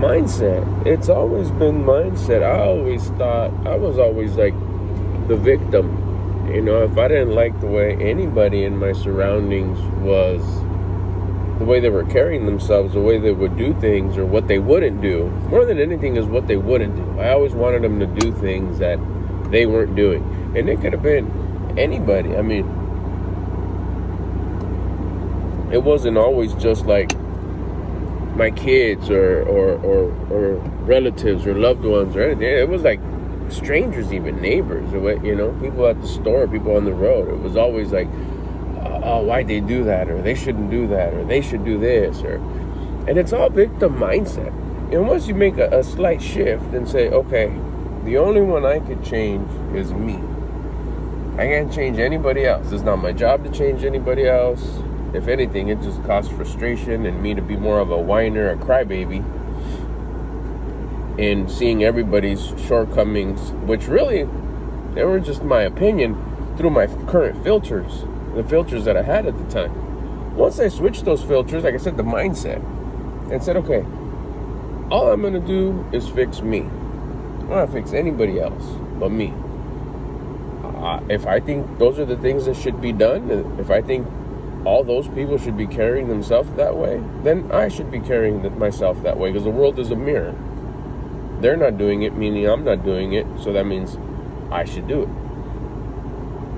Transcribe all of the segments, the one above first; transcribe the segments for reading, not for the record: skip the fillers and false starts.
mindset. It's always been mindset. I always thought I was always like the victim. You know, if I didn't like the way anybody in my surroundings was, the way they were carrying themselves, the way they would do things, or what they wouldn't do, more than anything is what they wouldn't do. I always wanted them to do things that they weren't doing. And it could have been anybody. I mean, it wasn't always just like my kids or relatives or loved ones or anything. It was like strangers, even neighbors, you know, people at the store, people on the road. It was always like, oh, why'd they do that? Or they shouldn't do that, or they should do this, and it's all victim mindset. And once you make a slight shift and say, okay, the only one I could change is me. I can't change anybody else. It's not my job to change anybody else. If anything, it just causes frustration and me to be more of a whiner, a crybaby, in seeing everybody's shortcomings, which really, they were just my opinion through my current filters, the filters that I had at the time. Once I switched those filters, like I said, the mindset, and said, okay, all I'm going to do is fix me. I'm not going to fix anybody else but me. If I think those are the things that should be done, if I think all those people should be carrying themselves that way, then I should be carrying myself that way, because the world is a mirror. They're not doing it, meaning I'm not doing it, so that means I should do it.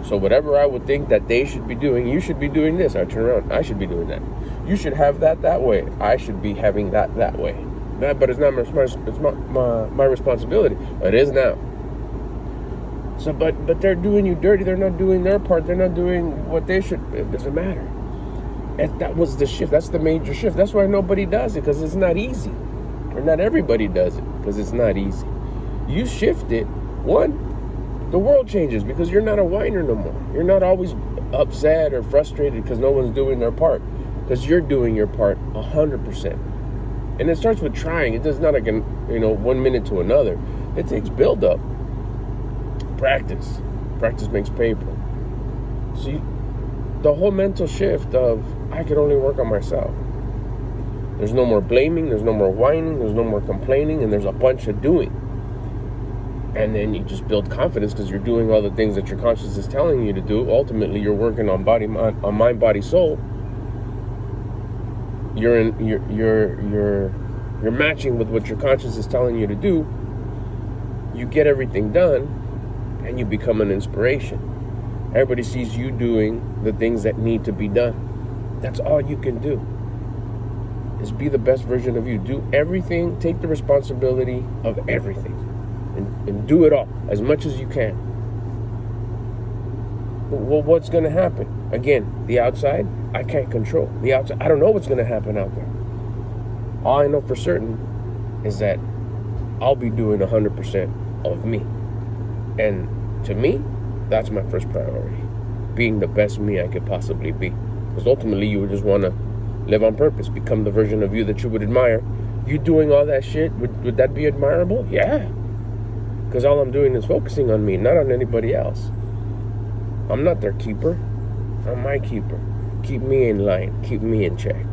So whatever I would think that they should be doing, you should be doing this. I turn around, I should be doing that. You should have that way. I should be having that way. But it's not my responsibility. It is now. So, but they're doing you dirty. They're not doing their part. They're not doing what they should. It doesn't matter. And that was the shift. That's the major shift. That's why nobody does it, because it's not easy. Or not everybody does it, because it's not easy. You shift it, the world changes, because you're not a whiner no more. You're not always upset or frustrated because no one's doing their part, because you're doing your part 100%. And it starts with trying. It does not like 1 minute to another. It takes build up, practice. Practice makes paper. So the whole mental shift of I can only work on myself. There's no more blaming, there's no more whining, there's no more complaining, and there's a bunch of doing. And then you just build confidence because you're doing all the things that your conscience is telling you to do. Ultimately, you're working on mind, body, soul. You're matching with what your conscience is telling you to do. You get everything done, and you become an inspiration. Everybody sees you doing the things that need to be done. That's all you can do, is be the best version of you. Do everything, take the responsibility of everything, and do it all as much as you can. Well, what's going to happen? Again, the outside, I can't control. The outside, I don't know what's going to happen out there. All I know for certain is that I'll be doing 100% of me. And to me, that's my first priority. Being the best me I could possibly be. Because ultimately, you would just want to live on purpose, become the version of you that you would admire. You doing all that shit, would that be admirable? Yeah. Because all I'm doing is focusing on me, not on anybody else. I'm not their keeper. I'm my keeper. Keep me in line. Keep me in check.